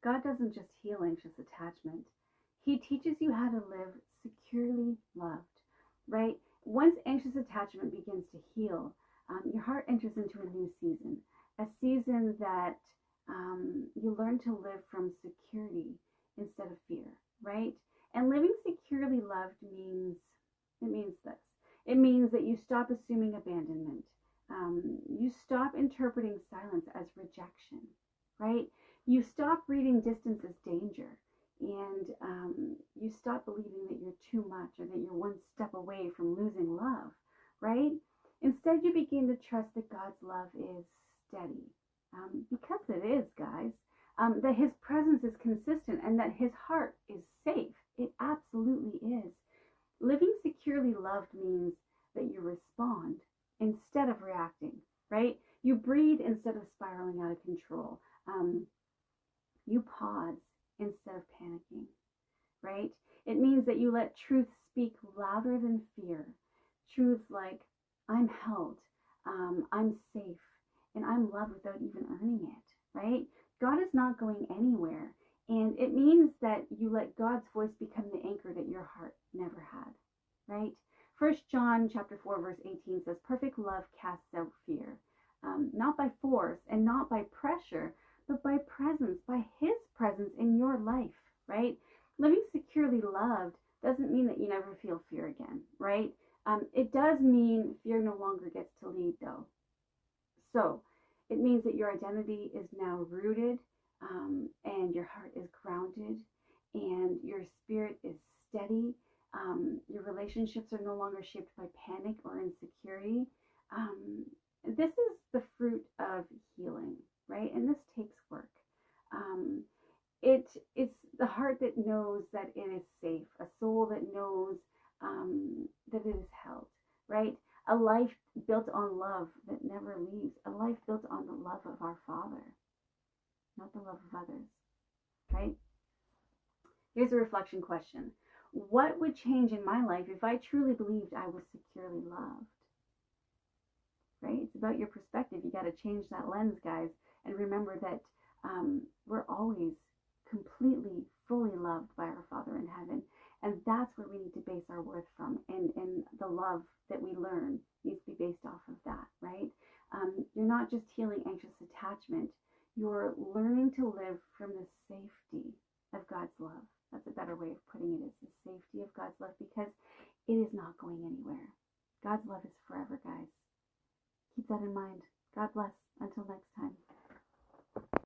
God doesn't just heal anxious attachment. He teaches you how to live securely loved, right? Once anxious attachment begins to heal, your heart enters into a new season, a season that you learn to live from security instead of fear, right? And living securely loved means this. It means that you stop assuming abandonment. You stop interpreting silence as rejection, right? You stop reading distance as danger, and you stop believing that you're too much or that you're one step away from losing love, right? Instead, you begin to trust that God's love is steady, because it is, guys, that his presence is consistent and that his heart is safe. It absolutely is. Living securely loved means that you respond instead of reacting, right? You breathe instead of spiraling out of control. You pause instead of panicking, right? It means that you let truth speak louder than fear. Truths like, I'm held, I'm safe, and I'm loved without even earning it, right? God is not going anywhere. And it means that you let God's voice become the anchor that your heart never had, right? 1 John chapter 4, verse 18 says, perfect love casts out fear, not by force and not by pressure, but by presence, by his presence in your life, right? Living securely loved doesn't mean that you never feel fear again, right? It does mean fear no longer gets to lead, though. So it means that your identity is now rooted, and your heart is grounded, and your spirit is steady. Your relationships are no longer shaped by panic or insecurity. This is the fruit of healing, right? And this takes work. It's the heart that knows that it is safe, a soul that knows that it is held, right? A life built on love that never leaves, a life built on the love of our Father, not the love of others, right? Here's a reflection question. What would change in my life if I truly believed I was securely loved? Right? It's about your perspective. You got to change that lens, guys, and remember that we're always completely, fully loved by our Father in heaven. And that's where we need to base our worth from. And the love that we learn needs to be based off of that, right? You're not just healing anxious attachment. You're learning to live from the safety of God's love. That's a better way of putting it, is the safety of God's love, because it is not going anywhere. God's love is forever, guys. Keep that in mind. God bless. Until next time.